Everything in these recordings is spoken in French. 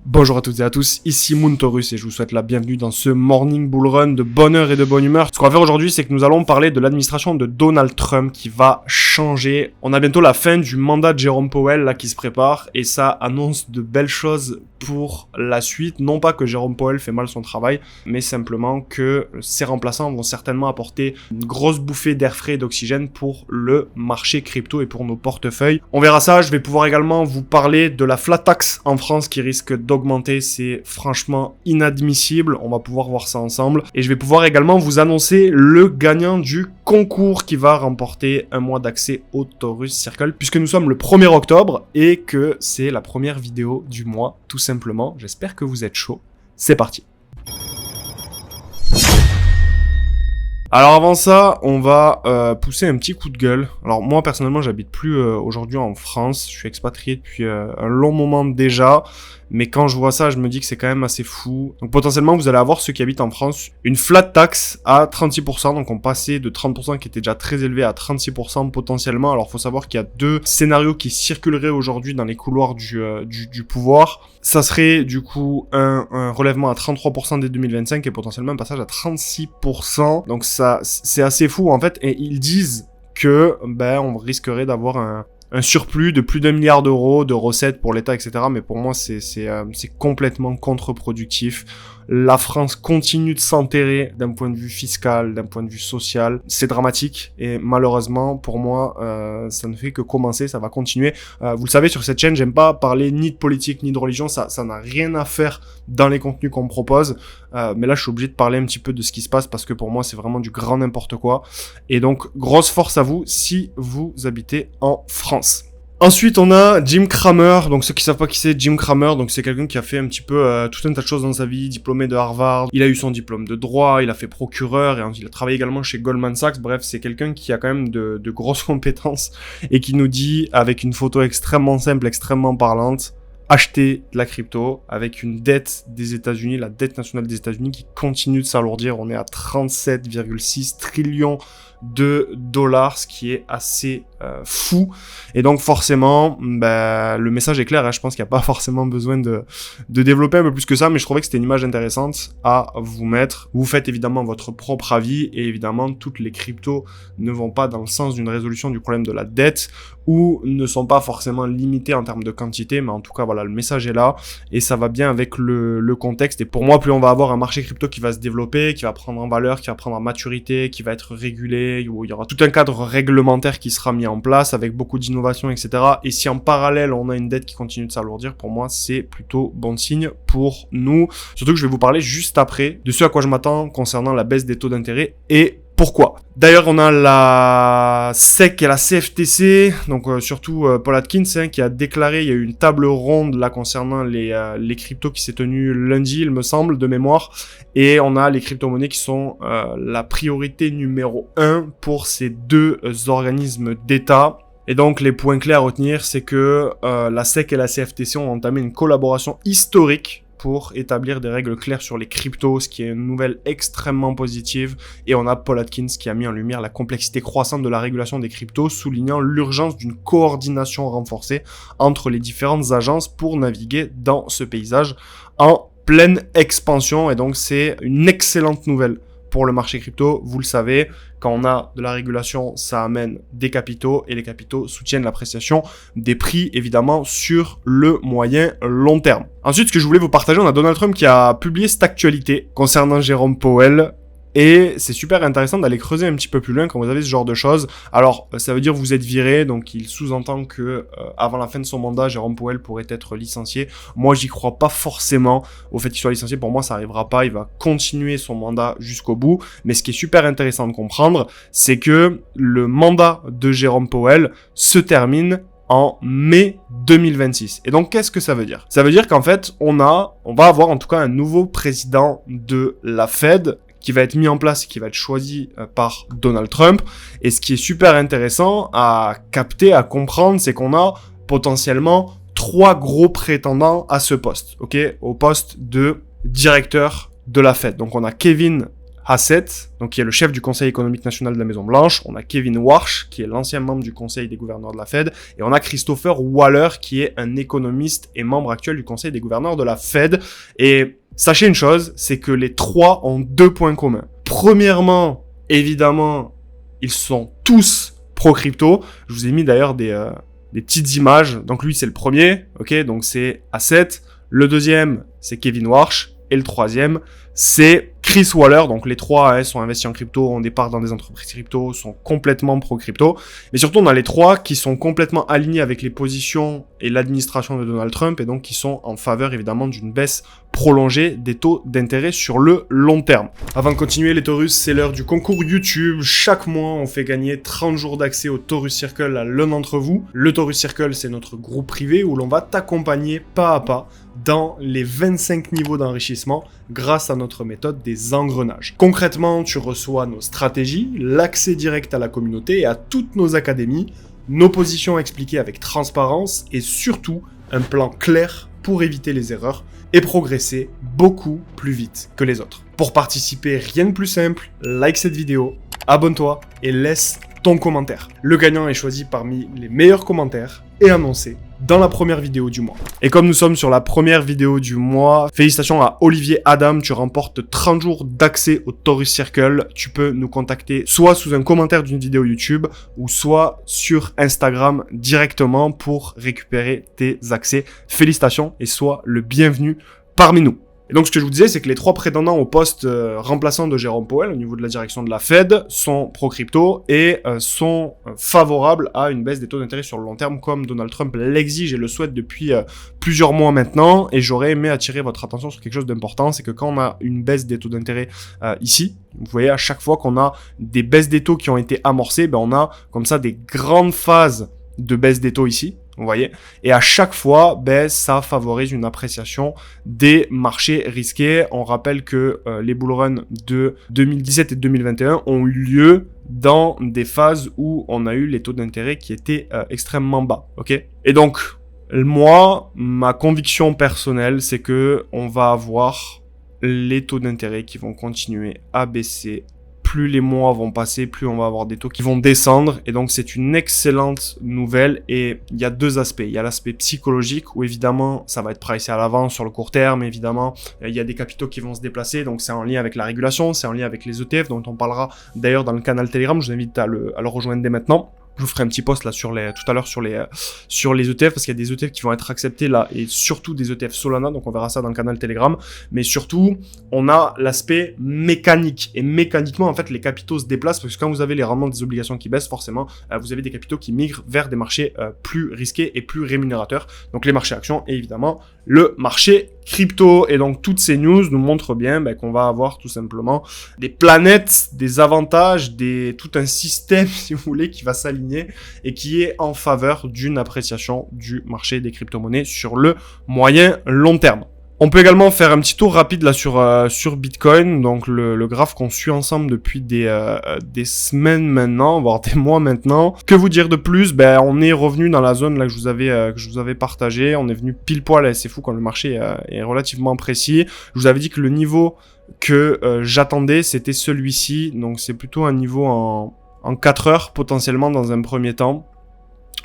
Bonjour à toutes et à tous, ici Moontorus et je vous souhaite la bienvenue dans ce Morning Bull Run de bonheur et de bonne humeur. Ce qu'on va faire aujourd'hui, c'est que nous allons parler de l'administration de Donald Trump qui va changer. On a bientôt la fin du mandat de Jérôme Powell là qui se prépare et ça annonce de belles choses pour la suite. Non pas que Jérôme Powell fait mal son travail, mais simplement que ses remplaçants vont certainement apporter une grosse bouffée d'air frais et d'oxygène pour le marché crypto et pour nos portefeuilles. On verra ça, je vais pouvoir également vous parler de la flat tax en France qui risque d'augmenter, c'est franchement inadmissible, on va pouvoir voir ça ensemble. Et je vais pouvoir également vous annoncer le gagnant du concours qui va remporter un mois d'accès au Taurus Circle, puisque nous sommes le 1er octobre et que c'est la première vidéo du mois, tout simplement. J'espère que vous êtes chaud. C'est parti. Alors avant ça, on va pousser un petit coup de gueule. Alors moi personnellement, j'habite plus aujourd'hui en France, je suis expatrié depuis un long moment déjà, mais quand je vois ça, je me dis que c'est quand même assez fou. Donc potentiellement, vous allez avoir ceux qui habitent en France une flat tax à 36%, donc on passait de 30% qui était déjà très élevé à 36% potentiellement. Alors faut savoir qu'il y a deux scénarios qui circuleraient aujourd'hui dans les couloirs du pouvoir. Ça serait du coup un relèvement à 33% dès 2025 et potentiellement un passage à 36%. Donc ça, c'est assez fou en fait. Et ils disent que on risquerait d'avoir un surplus de plus d'1 milliard d'euros de recettes pour l'État, etc. Mais pour moi, c'est complètement contre-productif. La France continue de s'enterrer d'un point de vue fiscal, d'un point de vue social. C'est dramatique et malheureusement, pour moi, ça ne fait que commencer, ça va continuer. Vous le savez, sur cette chaîne, j'aime pas parler ni de politique ni de religion, ça n'a rien à faire dans les contenus qu'on me propose. Mais là, je suis obligé de parler un petit peu de ce qui se passe parce que pour moi, c'est vraiment du grand n'importe quoi. Et donc, grosse force à vous si vous habitez en France. Ensuite, on a Jim Cramer. Donc, ceux qui savent pas qui c'est, Jim Cramer, donc c'est quelqu'un qui a fait un petit peu tout un tas de choses dans sa vie, diplômé de Harvard. Il a eu son diplôme de droit, il a fait procureur et il a travaillé également chez Goldman Sachs. Bref, c'est quelqu'un qui a quand même de grosses compétences et qui nous dit, avec une photo extrêmement simple, extrêmement parlante, acheter de la crypto avec une dette des États-Unis, la dette nationale des États-Unis qui continue de s'alourdir. On est à 37,6 trillions de dollars, ce qui est assez fou. Et donc forcément, le message est clair. Je pense qu'il n'y a pas forcément besoin de développer un peu plus que ça, mais je trouvais que c'était une image intéressante à vous mettre. Vous faites évidemment votre propre avis et évidemment toutes les cryptos ne vont pas dans le sens d'une résolution du problème de la dette ou ne sont pas forcément limitées en termes de quantité, mais en tout cas voilà, le message est là et ça va bien avec le contexte. Et pour moi, plus on va avoir un marché crypto qui va se développer, qui va prendre en valeur, qui va prendre en maturité, qui va être régulé, où il y aura tout un cadre réglementaire qui sera mis en place avec beaucoup d'innovation, etc. Et si en parallèle on a une dette qui continue de s'alourdir, pour moi c'est plutôt bon signe pour nous. Surtout que je vais vous parler juste après de ce à quoi je m'attends concernant la baisse des taux d'intérêt et pourquoi. D'ailleurs, on a la SEC et la CFTC, donc surtout Paul Atkins qui a déclaré, il y a eu une table ronde là concernant les cryptos qui s'est tenue lundi, il me semble, de mémoire, et on a les crypto-monnaies qui sont la priorité numéro 1 pour ces deux organismes d'État. Et donc les points clés à retenir, c'est que la SEC et la CFTC ont entamé une collaboration historique pour établir des règles claires sur les cryptos, ce qui est une nouvelle extrêmement positive. Et on a Paul Atkins qui a mis en lumière la complexité croissante de la régulation des cryptos, soulignant l'urgence d'une coordination renforcée entre les différentes agences pour naviguer dans ce paysage en pleine expansion. Et donc c'est une excellente nouvelle pour le marché crypto. Vous le savez, quand on a de la régulation, ça amène des capitaux et les capitaux soutiennent l'appréciation des prix, évidemment, sur le moyen long terme. Ensuite, ce que je voulais vous partager, on a Donald Trump qui a publié cette actualité concernant Jérôme Powell. Et c'est super intéressant d'aller creuser un petit peu plus loin quand vous avez ce genre de choses. Alors, ça veut dire que vous êtes viré, donc il sous-entend que avant la fin de son mandat, Jérôme Powell pourrait être licencié. Moi, j'y crois pas forcément au fait qu'il soit licencié. Pour moi, ça arrivera pas. Il va continuer son mandat jusqu'au bout. Mais ce qui est super intéressant de comprendre, c'est que le mandat de Jérôme Powell se termine en mai 2026. Et donc, qu'est-ce que ça veut dire? Ça veut dire qu'en fait, on va avoir en tout cas un nouveau président de la Fed qui va être mis en place, qui va être choisi par Donald Trump. Et ce qui est super intéressant à capter, à comprendre, c'est qu'on a potentiellement 3 gros prétendants à ce poste, ok, au poste de directeur de la Fed. Donc on a Kevin Hassett, donc qui est le chef du Conseil économique national de la Maison Blanche, on a Kevin Warsh, qui est l'ancien membre du Conseil des gouverneurs de la Fed, et on a Christopher Waller, qui est un économiste et membre actuel du Conseil des gouverneurs de la Fed. Et sachez une chose, c'est que les trois ont 2 points communs. Premièrement, évidemment, ils sont tous pro-crypto. Je vous ai mis d'ailleurs des petites images. Donc lui, c'est le premier, ok, donc c'est Hassett. Le deuxième, c'est Kevin Warsh. Et le troisième, c'est Chris Waller. Donc les trois sont investis en crypto, ont des parts dans des entreprises crypto, sont complètement pro-crypto. Mais surtout, on a les trois qui sont complètement alignés avec les positions et l'administration de Donald Trump, et donc qui sont en faveur évidemment d'une baisse prolongée des taux d'intérêt sur le long terme. Avant de continuer les Taurus, c'est l'heure du concours YouTube. Chaque mois, on fait gagner 30 jours d'accès au Taurus Circle à l'un d'entre vous. Le Taurus Circle, c'est notre groupe privé où l'on va t'accompagner pas à pas dans les 25 niveaux d'enrichissement grâce à notre méthode des engrenages. Concrètement, tu reçois nos stratégies, l'accès direct à la communauté et à toutes nos académies, nos positions expliquées avec transparence et surtout un plan clair pour éviter les erreurs et progresser beaucoup plus vite que les autres. Pour participer, rien de plus simple, like cette vidéo, abonne-toi et laisse ton commentaire. Le gagnant est choisi parmi les meilleurs commentaires et annoncé dans la première vidéo du mois. Et comme nous sommes sur la première vidéo du mois, félicitations à Olivier Adam, tu remportes 30 jours d'accès au Taurus Circle. Tu peux nous contacter soit sous un commentaire d'une vidéo YouTube ou soit sur Instagram directement pour récupérer tes accès. Félicitations et sois le bienvenu parmi nous. Et donc, ce que je vous disais, c'est que les trois prétendants au poste remplaçant de Jérôme Powell au niveau de la direction de la Fed sont pro-crypto et sont favorables à une baisse des taux d'intérêt sur le long terme comme Donald Trump l'exige et le souhaite depuis plusieurs mois maintenant. Et j'aurais aimé attirer votre attention sur quelque chose d'important, c'est que quand on a une baisse des taux d'intérêt ici, vous voyez, à chaque fois qu'on a des baisses des taux qui ont été amorcées, ben on a comme ça des grandes phases de baisse des taux ici. Vous voyez, et à chaque fois, ben, ça favorise une appréciation des marchés risqués. On rappelle que les bull runs de 2017 et 2021 ont eu lieu dans des phases où on a eu les taux d'intérêt qui étaient extrêmement bas, ok? Et donc, moi, ma conviction personnelle, c'est que on va avoir les taux d'intérêt qui vont continuer à baisser. Plus les mois vont passer, plus on va avoir des taux qui vont descendre. Et donc, c'est une excellente nouvelle. Et il y a deux aspects. Il y a l'aspect psychologique où, évidemment, ça va être pricé à l'avance sur le court terme. Évidemment, il y a des capitaux qui vont se déplacer. Donc, c'est en lien avec la régulation. C'est en lien avec les ETF, dont on parlera d'ailleurs dans le canal Telegram. Je vous invite à le rejoindre dès maintenant. Je vous ferai un petit post là tout à l'heure sur les ETF parce qu'il y a des ETF qui vont être acceptés là et surtout des ETF Solana, donc on verra ça dans le canal Telegram. Mais surtout, on a l'aspect mécanique et mécaniquement en fait les capitaux se déplacent parce que quand vous avez les rendements des obligations qui baissent, forcément vous avez des capitaux qui migrent vers des marchés plus risqués et plus rémunérateurs. Donc les marchés actions et évidemment le marché crypto. Et donc toutes ces news nous montrent bien qu'on va avoir tout simplement des planètes, des avantages, tout un système si vous voulez qui va s'aligner et qui est en faveur d'une appréciation du marché des crypto-monnaies sur le moyen long terme. On peut également faire un petit tour rapide là sur Bitcoin, donc le graphe qu'on suit ensemble depuis des semaines maintenant, voire des mois maintenant. Que vous dire de plus? Ben on est revenu dans la zone là que je vous avais partagé. On est venu pile poil, c'est fou quand le marché est relativement précis. Je vous avais dit que le niveau que j'attendais c'était celui-ci, donc c'est plutôt un niveau en 4 heures potentiellement dans un premier temps.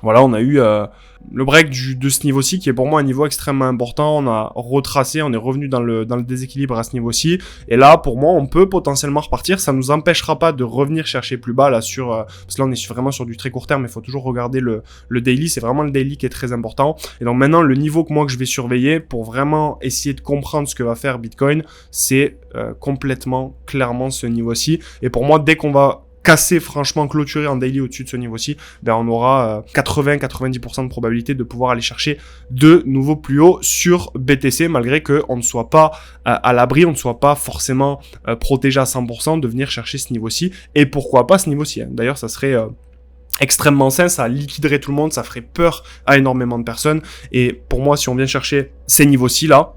Voilà, on a eu le break de ce niveau-ci qui est pour moi un niveau extrêmement important. On a retracé, on est revenu dans le déséquilibre à ce niveau-ci. Et là, pour moi, on peut potentiellement repartir. Ça nous empêchera pas de revenir chercher plus bas là parce que là on est vraiment sur du très court terme. Il faut toujours regarder le daily. C'est vraiment le daily qui est très important. Et donc maintenant, le niveau que je vais surveiller pour vraiment essayer de comprendre ce que va faire Bitcoin, c'est complètement clairement ce niveau-ci. Et pour moi, dès qu'on va casser, franchement, clôturer en daily au-dessus de ce niveau-ci, on aura 80-90% de probabilité de pouvoir aller chercher de nouveaux plus hauts sur BTC, malgré qu'on ne soit pas à l'abri, on ne soit pas forcément protégé à 100% de venir chercher ce niveau-ci. Et pourquoi pas ce niveau-ci, hein. D'ailleurs, ça serait extrêmement sain, ça liquiderait tout le monde, ça ferait peur à énormément de personnes. Et pour moi, si on vient chercher ces niveaux-ci là,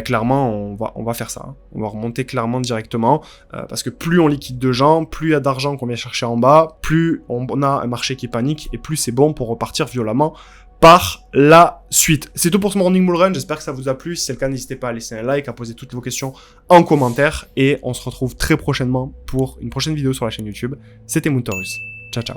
clairement on va faire ça, hein. On va remonter clairement directement parce que plus on liquide de gens, plus il y a d'argent qu'on vient chercher en bas, plus on a un marché qui panique et plus c'est bon pour repartir violemment par la suite. C'est tout pour ce Morning Bull Run, j'espère que ça vous a plu. Si c'est le cas, n'hésitez pas à laisser un like, à poser toutes vos questions en commentaire. Et on se retrouve très prochainement pour une prochaine vidéo sur la chaîne YouTube. C'était Moontaurus. Ciao, ciao.